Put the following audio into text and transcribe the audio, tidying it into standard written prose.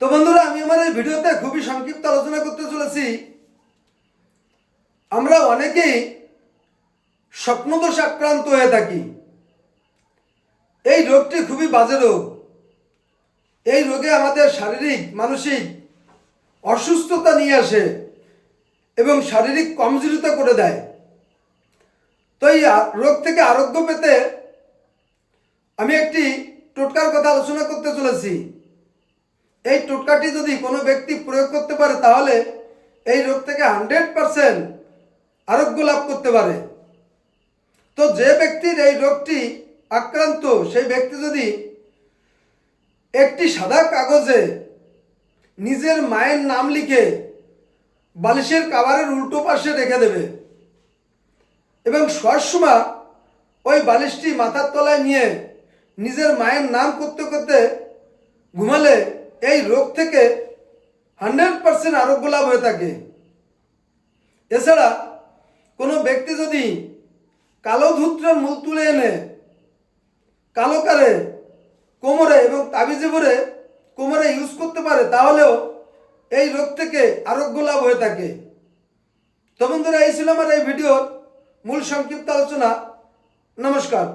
তো বন্ধুরা, আমি আমার এই ভিডিওতে খুবই সংক্ষিপ্ত আলোচনা করতে চলেছি। আমরা অনেকেই স্বপ্নদোষ আক্রান্ত হয়ে থাকি। এই রোগটি খুবই বাজে রোগ। এই রোগে আমাদের শারীরিক মানসিক অসুস্থতা নিয়ে আসে এবং শারীরিক কমজোরিতা করে দেয়। তো এই রোগ থেকে আরোগ্য পেতে আমি একটি টোটকার কথা আলোচনা করতে চলেছি। এই টোটকাটি যদি কোনো ব্যক্তি প্রয়োগ করতে পারে তাহলে এই রোগ থেকে 100% আরোগ্য লাভ করতে পারে। তো যে ব্যক্তির এই রোগটি আক্রান্ত সেই ব্যক্তি যদি একটি সাদা কাগজে নিজের মায়ের নাম লিখে বালিশের কভারের উল্টো পাশে রেখে দেবে এবং শোয়ার সময় ওই বালিশটি মাথার তলায় নিয়ে নিজের মায়ের নাম করতে করতে ঘুমালে এই রোগ থেকে 100% আরোগ্য লাভ হয়ে থাকে। এছাড়া কোনো ব্যক্তি যদি কালো ধূত্রের মূল তুলে এনে কালো কারে কোমরে এবং তাবিজে ভরে কোমরে ইউজ করতে পারে তাহলেও এই রোগ থেকে আরোগ্য লাভ হয়ে থাকে। তো বন্ধুরা, এই ছিল আমার এই ভিডিওর মূল সংক্ষিপ্ত আলোচনা। নমস্কার।